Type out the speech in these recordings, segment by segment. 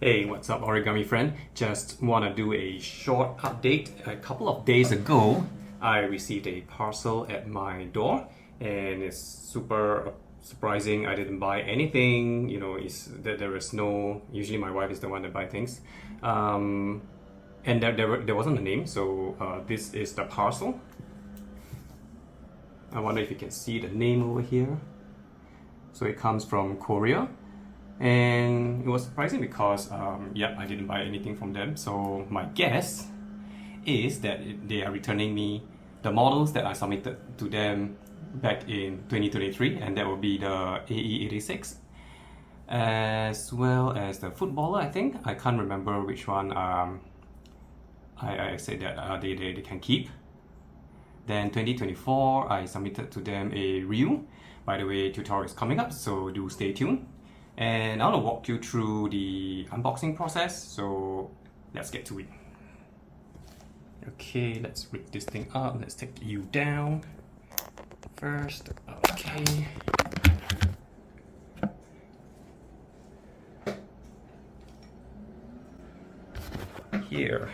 Hey, what's up, origami friend? Just want to do a short update. A couple of days ago, I received a parcel at my door, and it's super surprising. I didn't buy anything. Is that there is no. Usually, my wife is the one that buy things, and there wasn't a name. So this is the parcel. I wonder if you can see the name over here. So it comes from Korea. And it was surprising because, I didn't buy anything from them. So my guess is that they are returning me the models that I submitted to them back in 2023, and that will be the AE86, as well as the footballer. I think I can't remember which one. I said that they can keep. Then 2024, I submitted to them a reel. By the way, tutorial is coming up, so do stay tuned. And I want to walk you through the unboxing process, so let's get to it. Okay, let's rig this thing up. Let's take you down first. Okay. Here.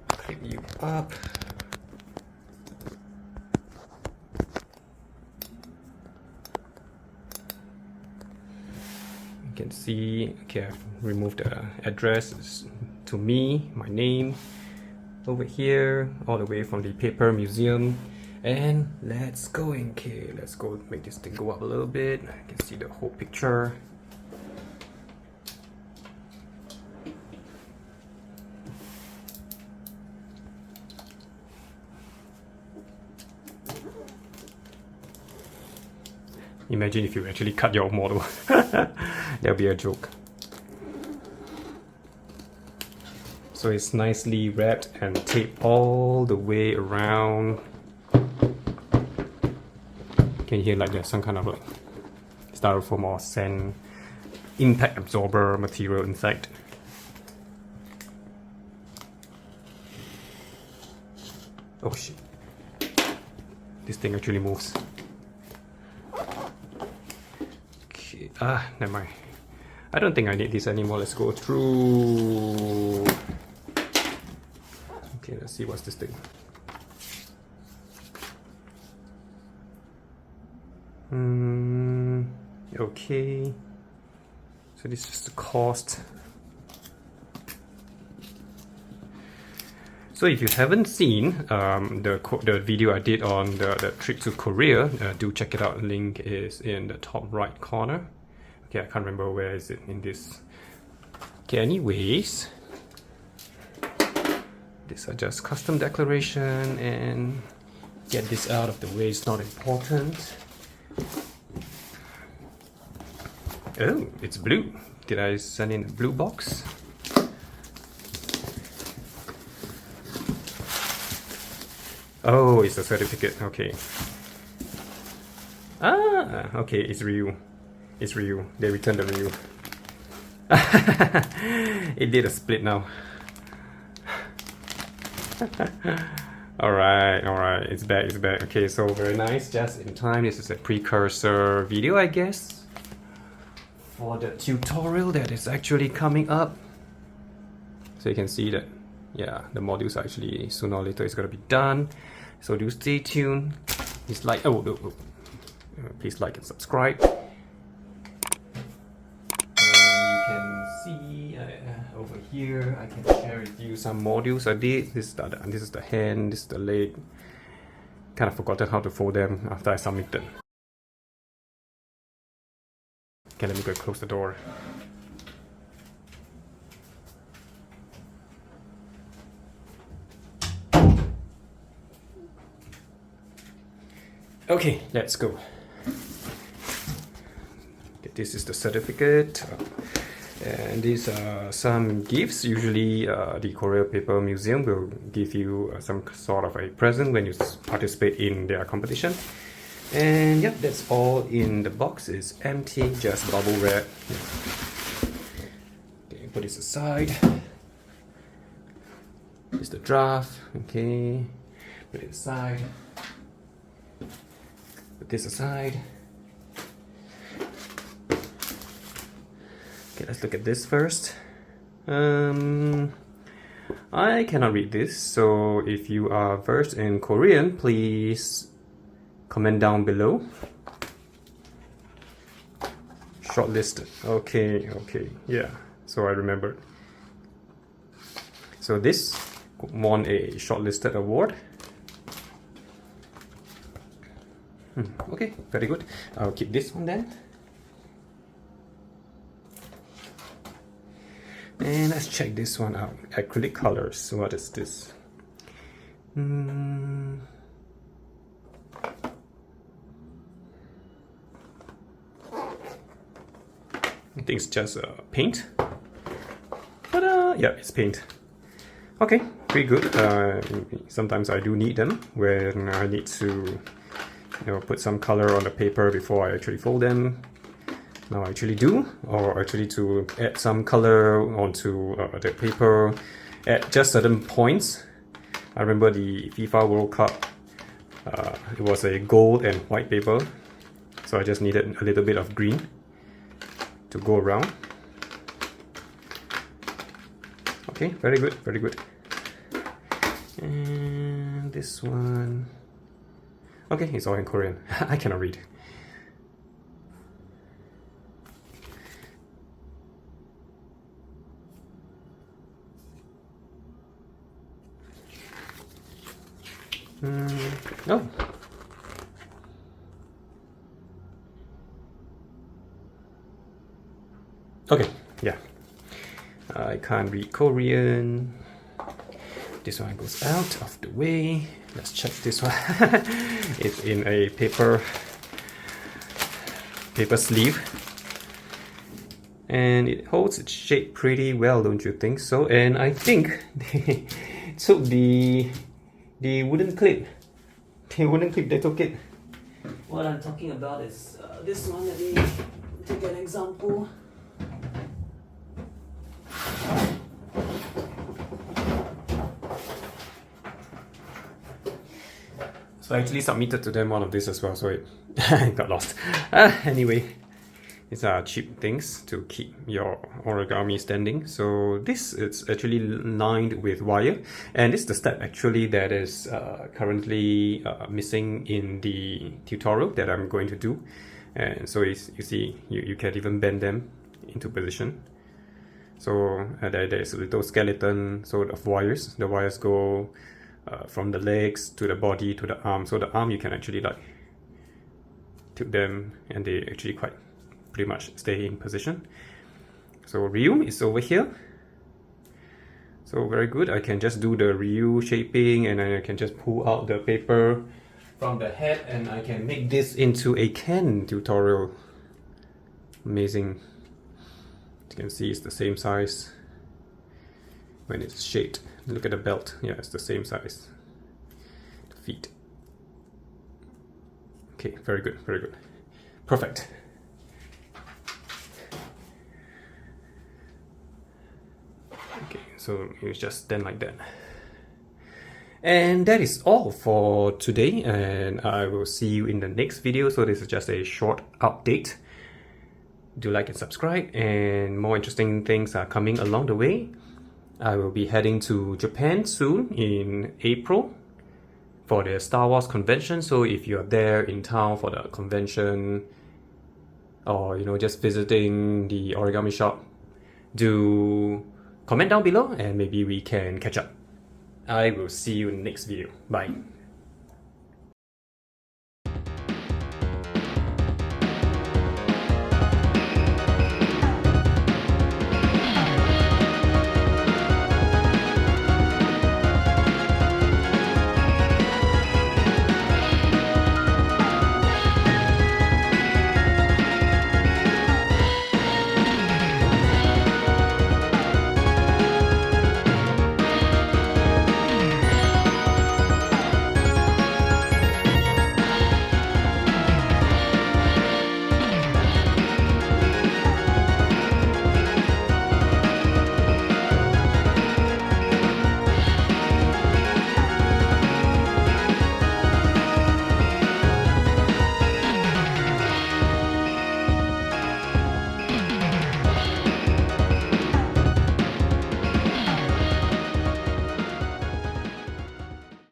Clip you up. You can see, okay, I've removed the address to me, my name, over here, all the way from the paper museum. And let's go in, okay, let's go make this thing go up a little bit. I can see the whole picture. Imagine if you actually cut your model. That'll be a joke. So it's nicely wrapped and taped all the way around. Can you hear like there's some kind of like styrofoam or sand impact absorber material inside? Oh shit. This thing actually moves. Never mind. I don't think I need this anymore. Let's go through. Okay, let's see what's this thing. Okay. So this is the cost. So if you haven't seen the video I did on the trip to Korea, do check it out. Link is in the top right corner. Okay, I can't remember where is it in this. Okay, anyways, these are just custom declaration, and get this out of the way, it's not important. Oh, it's blue. Did I send in a blue box? Oh, it's a certificate, okay. Okay, it's real. It's real. They returned the real. It did a split now. Alright, it's back, Okay, so very nice, just in time. This is a precursor video, I guess, for the tutorial that is actually coming up. So you can see that, yeah, the modules are actually sooner or later it's gonna be done. So do stay tuned. Please like, please like and subscribe. See over here, I can share with you some modules I did. This is the hand, this is the leg. Kind of forgotten how to fold them after I submitted. Okay, let me go close the door. Okay, let's go. This is the certificate. And these are some gifts. Usually the Korea Paper Museum will give you some sort of a present when you participate in their competition. And yep, that's all in the box. It's empty, just bubble wrap. Okay, put this aside. It's the draft. Okay, put it aside. Put this aside. let's look at this first. I cannot read this, so if you are versed in Korean, please comment down below. Shortlisted. Okay, yeah. So I remembered. So this won a shortlisted award. Okay, very good. I'll keep this one then. And let's check this one out. Acrylic colors. What is this? I think it's just paint. But yeah, it's paint. Okay, pretty good. Sometimes I do need them when I need to, put some color on the paper before I actually fold them. Now I actually do, or actually to add some color onto the paper at just certain points. I remember the FIFA World Cup. It was a gold and white paper, so I just needed a little bit of green to go around. Okay, very good, very good. And this one, okay, it's all in Korean. I cannot read. Oh. Okay, yeah. I can't read Korean. This one goes out of the way. Let's check this one. It's in a paper sleeve. And it holds its shape pretty well, don't you think so? And I think they took the wooden clip. The wooden clip, they took it. What I'm talking about is this one. Let me take an example. So I actually submitted to them one of this as well, so it got lost. Anyway, these are cheap things to keep your origami standing. So this is actually lined with wire, and this is the step actually that is currently missing in the tutorial that I'm going to do. And so you see, you can even bend them into position. So there's a little skeleton sort of wires. The wires go from the legs to the body to the arm. So the arm you can actually like tilt them, and they actually pretty much stay in position. So Ryu is over here. So very good. I can just do the Ryu shaping, and then I can just pull out the paper from the head, and I can make this into a Ken tutorial. Amazing. As you can see, it's the same size when it's shaped. Look at the belt. Yeah, it's the same size. The feet. Okay, very good, very good. Perfect. Okay, so you just stand like that. And that is all for today, and I will see you in the next video. So this is just a short update. Do like and subscribe, and more interesting things are coming along the way. I will be heading to Japan soon in April for the Star Wars convention. So if you're there in town for the convention, or just visiting the origami shop, do comment down below and maybe we can catch up. I will see you in the next video. Bye.